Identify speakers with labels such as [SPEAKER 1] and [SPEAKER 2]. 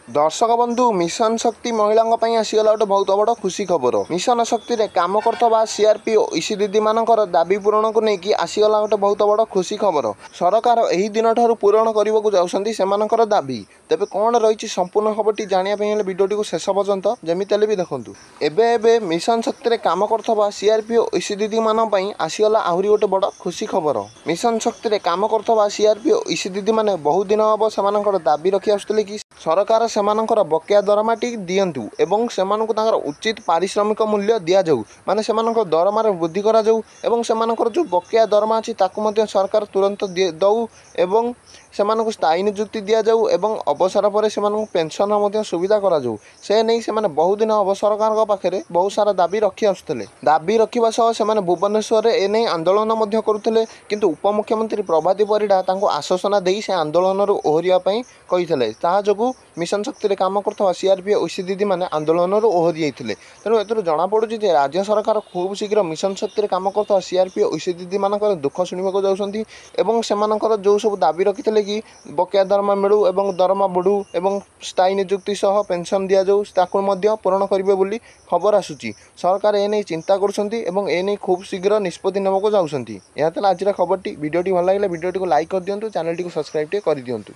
[SPEAKER 1] दर्शक बंधु मिशन शक्ति महिला आसीगला गोटे बहुत बड़ खुशी खबर। मिशन शक्ति रे काम करथबा सीआरपी और ईसी दीदी मानकर दाबी पूरण को लेकिन आसीगला गोटे बहुत बड़ खुशी खबर। सरकार एही दिन ठारू पूरण करने को जाउछंती सेमानकर दाबी। तेबे कौन रही संपूर्ण खबरटी जानिया भिडियोटी को शेष पर्यंत जमिति भी देखंतु। एबे मिशन शक्ति रे काम करथबा सीआरपी और ईसी दीदी मान पई आसीगला आहुरी गोटे बड़ खुशी खबर। मिशन शक्ति रे काम करथबा सीआरपी और ईसी दीदी माने बहुत दिन हम सेमानकर दाबी रखी आसुतले कि सरकार सेमानकर बकेया दरमाटी दियंतु एवं सेमानकु तांकर उचित पारिश्रमिक मूल्य दिया जाऊ, माने सेमानकर दरमार वृद्धि करा जाऊ एवं सेमानकर जो बकेया दरमा अछि ताकु मध्ये सरकार तुरंत दऊ एवं सेमानकु स्थायी नियुक्ति दिया जाऊ एवं अवसर पर सेमानकु पेंशन मध्ये सुविधा करा जाऊ। से नहीं सेमाने बहुत दिन अब सरकार पाखे बहुत सारा दाबी रखी आसुतले। दाबी रखिबा सह सेमाने भुवनेश्वर ए नहीं आंदोलन मध्ये करुतले, किंतु उपमुख्यमंत्री प्रभाती परिडा तांको आश्वासन देई से आंदोलन ओहरिया पई कहितले। ताहा जोगु मिशन शक्ति रे काम करथवा सीआरपी और ईसी दीदी माने आंदोलन ओहरि जाइथिले। तेणु एतरो जना पड़ुछि जे राज्य सरकार खूब शीघ्र मिशन शक्ति रे काम करथवा सीआरपी और ईसी दीदी मानकर दुख शुणिबा को जाउछंती एवं सेमानकर जो सब दाबी रखिथिले कि बकेया दरमा मिलू एवं दरमा बढ़ू एवं स्थायी नियुक्ति सह पेंशन दिया जाऊ ताकू मध्य पूरण करिवे बोली खबर आसुची। सरकार एने चिंता करुछंती एवं एने खूब शीघ्र निष्पत्ति नेबाको जाउछंती। एहा तला आजिरा खबरटी। भिडियोटी भल लागिले भिडियोटी को लाइक कर दियंतु, चैनल टी को सब्सक्राइब कर दियंतु।